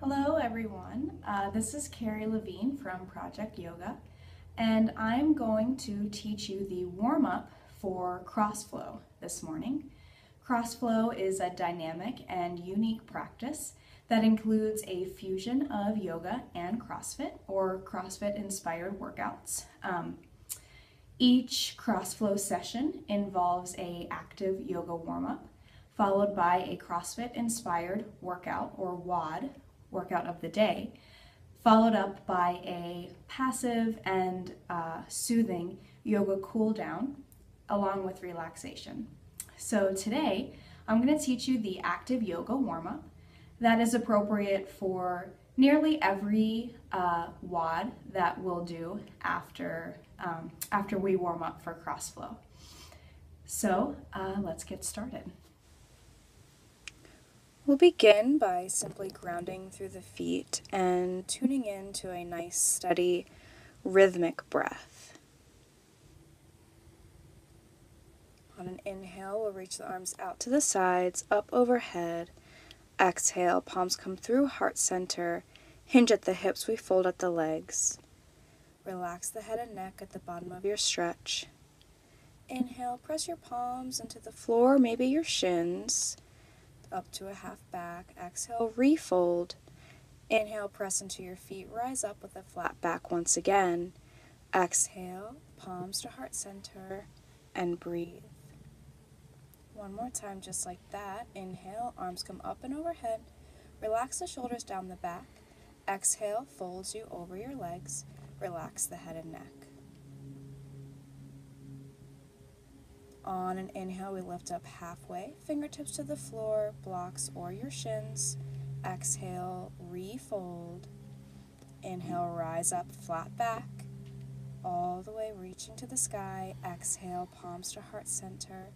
Hello everyone, this is Carrie Levine from Project Yoga, and I'm going to teach you the warm-up for crossflow this morning. Crossflow is a dynamic and unique practice that includes a fusion of yoga and CrossFit or CrossFit-inspired workouts. Each crossflow session involves an active yoga warm-up, followed by a CrossFit-inspired workout or WOD, workout of the day, followed up by a passive and soothing yoga cool down along with relaxation. So today I'm going to teach you the active yoga warm-up that is appropriate for nearly every WOD that we'll do after we warm up for crossflow. So let's get started. We'll begin by simply grounding through the feet and tuning in to a nice, steady, rhythmic breath. On an inhale, we'll reach the arms out to the sides, up overhead. Exhale, palms come through heart center. Hinge at the hips, we fold at the legs. Relax the head and neck at the bottom of your stretch. Inhale, press your palms into the floor, maybe your shins. Up to a half back. Exhale, refold. Inhale, press into your feet, rise up with a flat back once again. Exhale, palms to heart center, and breathe. One more time, just like that. Inhale, arms come up and overhead. Relax the shoulders down the back. Exhale, folds you over your legs. Relax the head and neck. On an inhale, we lift up halfway, fingertips to the floor, blocks or your shins. Exhale, refold. Inhale, rise up, flat back, all the way reaching to the sky. Exhale, palms to heart center.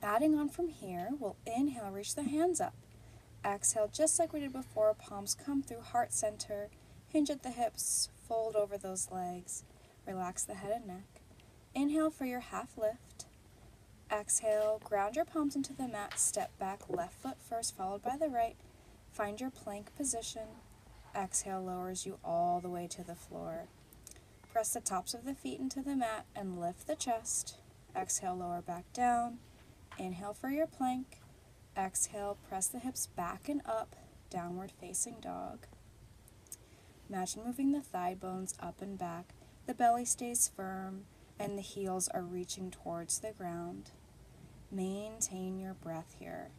Adding on from here, we'll inhale, reach the hands up. Exhale, just like we did before, palms come through heart center. Hinge at the hips, fold over those legs. Relax the head and neck. Inhale for your half lift. Exhale, ground your palms into the mat, step back, left foot first, followed by the right. Find your plank position. Exhale lowers you all the way to the floor. Press the tops of the feet into the mat and lift the chest. Exhale, lower back down. Inhale for your plank. Exhale, press the hips back and up, downward facing dog. Imagine moving the thigh bones up and back. The belly stays firm, and the heels are reaching towards the ground. Maintain your breath here.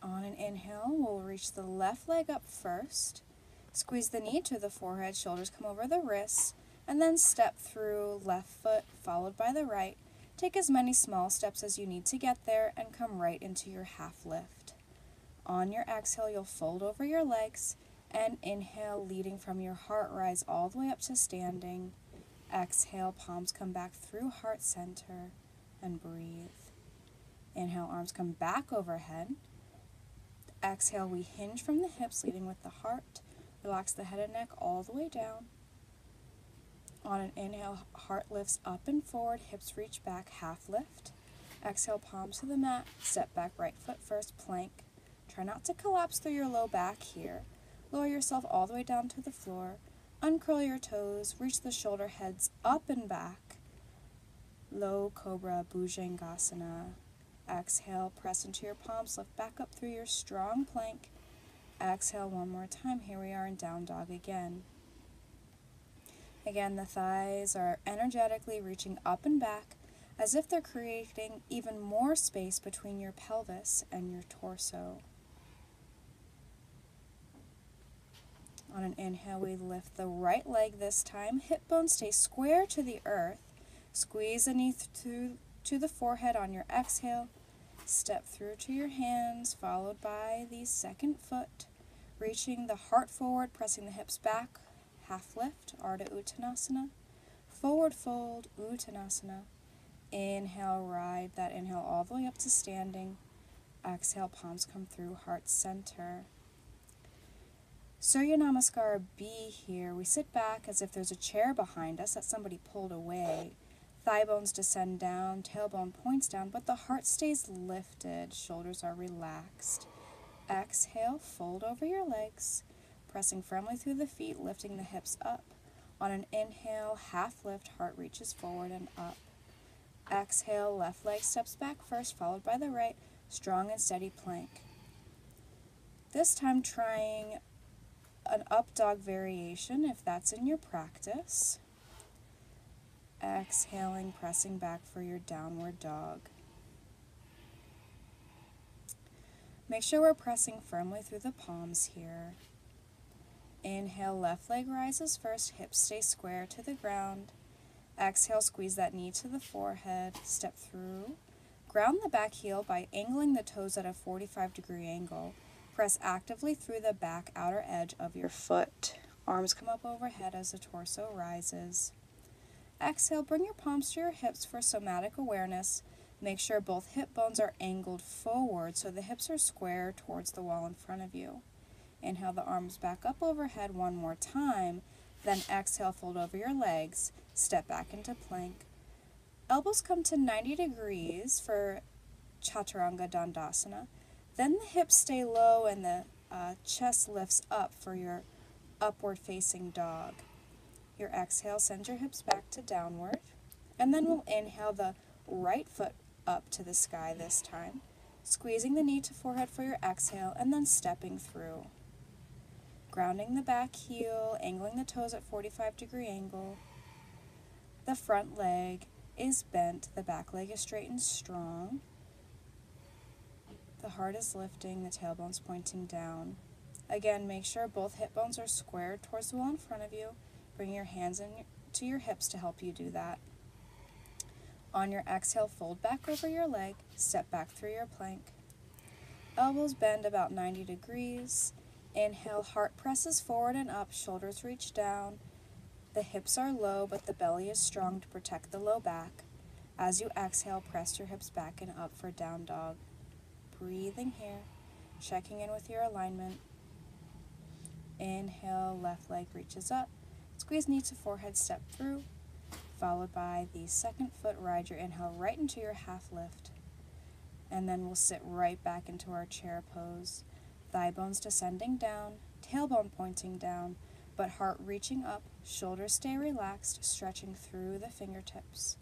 On an inhale, we'll reach the left leg up first. Squeeze the knee to the forehead, shoulders come over the wrists, and then step through left foot followed by the right. Take as many small steps as you need to get there and come right into your half lift. On your exhale, you'll fold over your legs. And inhale, leading from your heart, rise all the way up to standing. Exhale, palms come back through heart center and breathe. Inhale, arms come back overhead. Exhale, we hinge from the hips, leading with the heart. Relax the head and neck all the way down. On an inhale, heart lifts up and forward, hips reach back, half lift. Exhale, palms to the mat, step back, right foot first, plank. Try not to collapse through your low back here. Lower yourself all the way down to the floor. Uncurl your toes. Reach the shoulder heads up and back. Low Cobra Bhujangasana. Exhale, press into your palms. Lift back up through your strong plank. Exhale one more time. Here we are in down dog again. Again, the thighs are energetically reaching up and back as if they're creating even more space between your pelvis and your torso. On an inhale, we lift the right leg this time. Hip bones stay square to the earth. Squeeze the knee to the forehead on your exhale. Step through to your hands, followed by the second foot. Reaching the heart forward, pressing the hips back. Half lift, Ardha Uttanasana. Forward fold, Uttanasana. Inhale, ride that inhale all the way up to standing. Exhale, palms come through heart center. Surya Namaskar B here. We sit back as if there's a chair behind us that somebody pulled away. Thigh bones descend down, tailbone points down, but the heart stays lifted. Shoulders are relaxed. Exhale, fold over your legs, pressing firmly through the feet, lifting the hips up. On an inhale, half lift, heart reaches forward and up. Exhale, left leg steps back first, followed by the right, strong and steady plank. This time trying an up dog variation if that's in your practice. Exhaling, pressing back for your downward dog. Make sure we're pressing firmly through the palms here. Inhale, left leg rises first, hips stay square to the ground. Exhale, squeeze that knee to the forehead, step through. Ground the back heel by angling the toes at a 45-degree angle. Press actively through the back outer edge of your foot. Arms come up overhead as the torso rises. Exhale, bring your palms to your hips for somatic awareness. Make sure both hip bones are angled forward so the hips are square towards the wall in front of you. Inhale the arms back up overhead one more time. Then exhale, fold over your legs. Step back into plank. Elbows come to 90 degrees for Chaturanga Dandasana. Then the hips stay low and the chest lifts up for your upward facing dog. Your exhale, send your hips back to downward. And then we'll inhale the right foot up to the sky this time, squeezing the knee to forehead for your exhale, and then stepping through. Grounding the back heel, angling the toes at 45-degree angle. The front leg is bent, the back leg is straight and strong. The heart is lifting, the tailbone's pointing down. Again, make sure both hip bones are square towards the wall in front of you. Bring your hands to your hips to help you do that. On your exhale, fold back over your leg, step back through your plank. Elbows bend about 90 degrees. Inhale, heart presses forward and up, shoulders reach down. The hips are low, but the belly is strong to protect the low back. As you exhale, press your hips back and up for down dog. Breathing here, checking in with your alignment. Inhale, left leg reaches up. Squeeze knee to forehead, step through, followed by the second foot. Ride your inhale right into your half lift. And then we'll sit right back into our chair pose. Thigh bones descending down, tailbone pointing down, but heart reaching up, shoulders stay relaxed, stretching through the fingertips.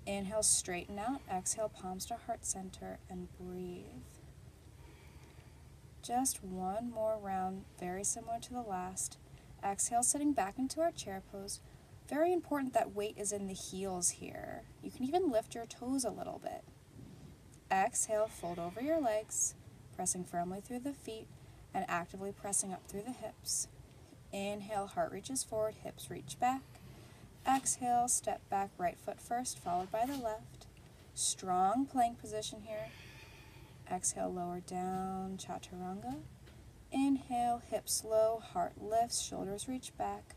Inhale, straighten out, exhale, palms to heart center, and breathe. Just one more round, very similar to the last. Exhale, sitting back into our chair pose. Very important that weight is in the heels here. You can even lift your toes a little bit. Exhale, fold over your legs, pressing firmly through the feet and actively pressing up through the hips. Inhale, heart reaches forward, hips reach back. Exhale, step back, right foot first, followed by the left. Strong plank position here. Exhale, lower down, Chaturanga. Inhale, hips low, heart lifts, shoulders reach back.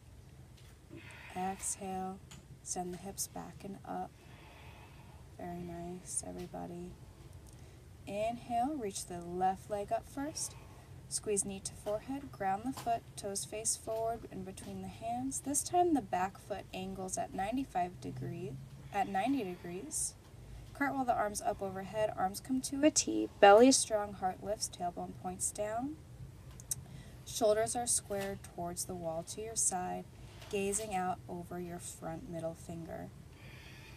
Exhale, send the hips back and up. Very nice, everybody. Inhale, reach the left leg up first. Squeeze knee to forehead, ground the foot, toes face forward in between the hands. This time the back foot angles at 90 degrees. Cartwheel the arms up overhead, arms come to a T, belly is strong, heart lifts, tailbone points down. Shoulders are squared towards the wall to your side, gazing out over your front middle finger.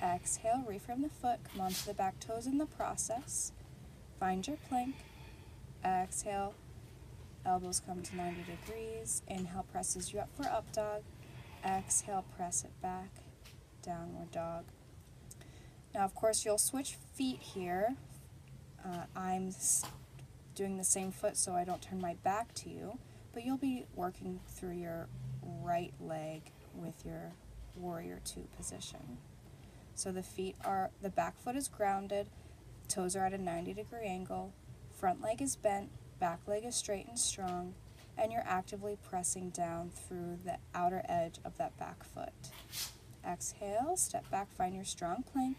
Exhale, reframe the foot, come onto the back toes in the process. Find your plank. Exhale, elbows come to 90 degrees. Inhale, presses you up for up dog. Exhale, press it back, downward dog. Now, of course, you'll switch feet here. I'm doing the same foot so I don't turn my back to you, but you'll be working through your right leg with your warrior two position. So the back foot is grounded, toes are at a 90-degree angle, front leg is bent, back leg is straight and strong, and you're actively pressing down through the outer edge of that back foot. Exhale, step back, find your strong plank.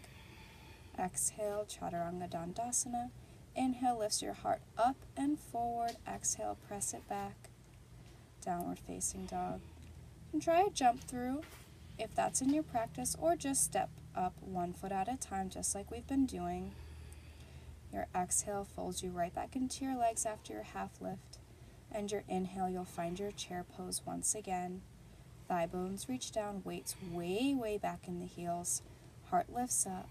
Exhale, Chaturanga Dandasana. Inhale, lifts your heart up and forward. Exhale, press it back. Downward facing dog. You can try a jump through if that's in your practice, or just step up 1 foot at a time, just like we've been doing. Your exhale folds you right back into your legs after your half lift. And your inhale, you'll find your chair pose once again. Thigh bones reach down, weights way, way back in the heels. Heart lifts up,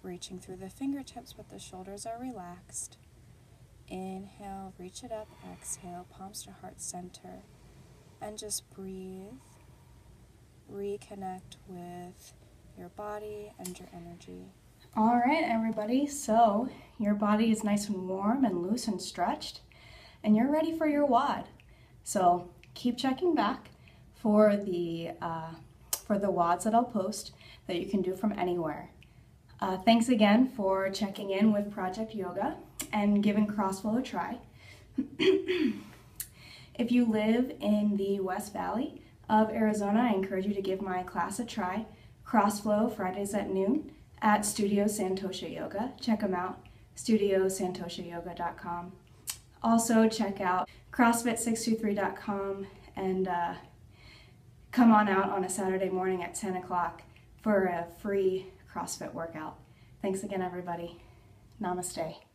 reaching through the fingertips, but the shoulders are relaxed. Inhale, reach it up. Exhale, palms to heart center. And just breathe. Reconnect with your body and your energy. All right, everybody. So your body is nice and warm and loose and stretched, and you're ready for your WOD. So keep checking back for the WODs that I'll post that you can do from anywhere. Thanks again for checking in with Project Yoga and giving CrossFlow a try. If you live in the West Valley of Arizona, I encourage you to give my class a try. CrossFlow Fridays at noon at Studio Santosha Yoga. Check them out, studiosantoshayoga.com. Also check out CrossFit623.com and come on out on a Saturday morning at 10 o'clock for a free CrossFit workout. Thanks again, everybody. Namaste.